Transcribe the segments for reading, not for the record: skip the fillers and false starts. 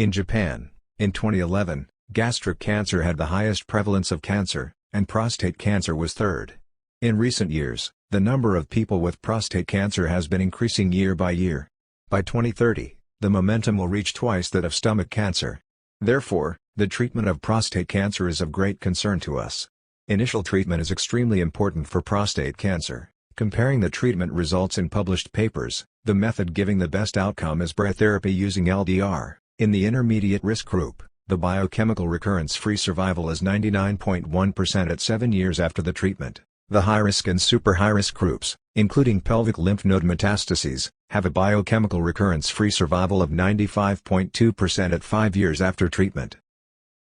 In Japan, in 2011, gastric cancer had the highest prevalence of cancer, and prostate cancer was third. In recent years, the number of people with prostate cancer has been increasing year by year. By 2030, the momentum will reach twice that of stomach cancer. Therefore, the treatment of prostate cancer is of great concern to us. Initial treatment is extremely important for prostate cancer. Comparing the treatment results in published papers, the method giving the best outcome is brachytherapy using LDR. In the intermediate risk group, the biochemical recurrence-free survival is 99.1% at 7 years after the treatment. The high-risk and super high-risk groups, including pelvic lymph node metastases, have a biochemical recurrence-free survival of 95.2% at 5 years after treatment.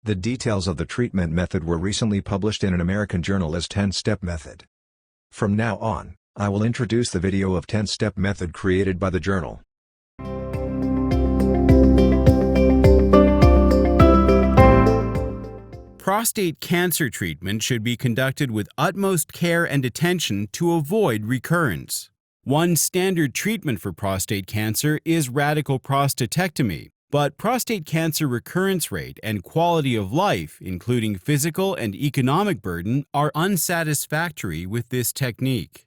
The details of the treatment method were recently published in an American journal as 10-step method. From now on, I will introduce the video of 10-step method created by the journal. Prostate cancer treatment should be conducted with utmost care and attention to avoid recurrence. One standard treatment for prostate cancer is radical prostatectomy, but prostate cancer recurrence rate and quality of life, including physical and economic burden, are unsatisfactory with this technique.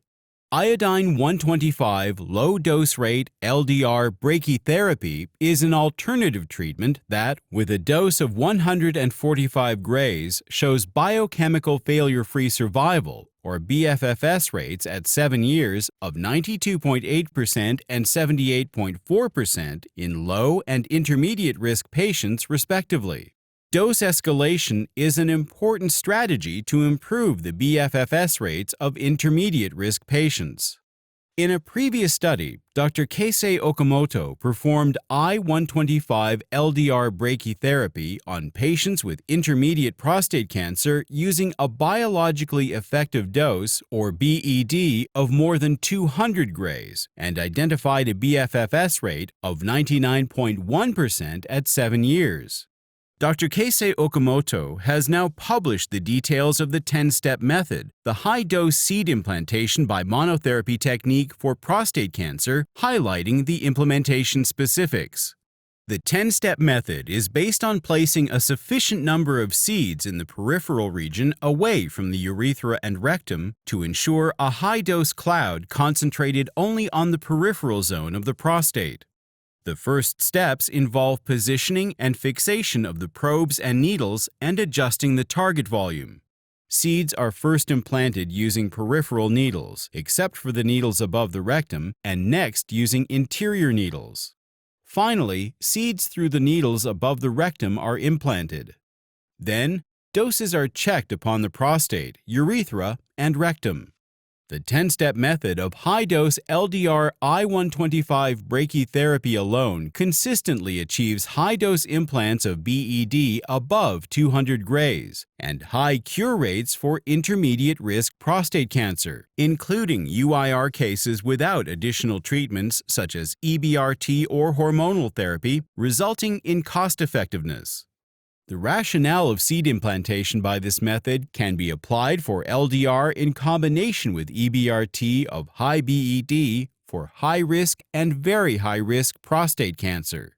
Iodine-125 low-dose rate LDR brachytherapy is an alternative treatment that, with a dose of 145 grays, shows biochemical failure-free survival, or BFFS rates at 7 years of 92.8% and 78.4% in low and intermediate risk patients, respectively. Dose escalation is an important strategy to improve the BFFS rates of intermediate-risk patients. In a previous study, Dr. Keisei Okamoto performed I-125 LDR brachytherapy on patients with intermediate prostate cancer using a biologically effective dose, or BED, of more than 200 grays and identified a BFFS rate of 99.1% at 7 years. Dr. Keisei Okamoto has now published the details of the 10-step method, the high-dose seed implantation by monotherapy technique for prostate cancer, highlighting the implementation specifics. The 10-step method is based on placing a sufficient number of seeds in the peripheral region away from the urethra and rectum to ensure a high-dose cloud concentrated only on the peripheral zone of the prostate. The first steps involve positioning and fixation of the probes and needles and adjusting the target volume. Seeds are first implanted using peripheral needles, except for the needles above the rectum, and next using interior needles. Finally, seeds through the needles above the rectum are implanted. Then, doses are checked upon the prostate, urethra, and rectum. The 10-step method of high-dose LDR I-125 brachytherapy alone consistently achieves high-dose implants of BED above 200 grays and high cure rates for intermediate-risk prostate cancer, including UIR cases without additional treatments such as EBRT or hormonal therapy, resulting in cost-effectiveness. The rationale of seed implantation by this method can be applied for LDR in combination with EBRT of high BED for high-risk and very high-risk prostate cancer.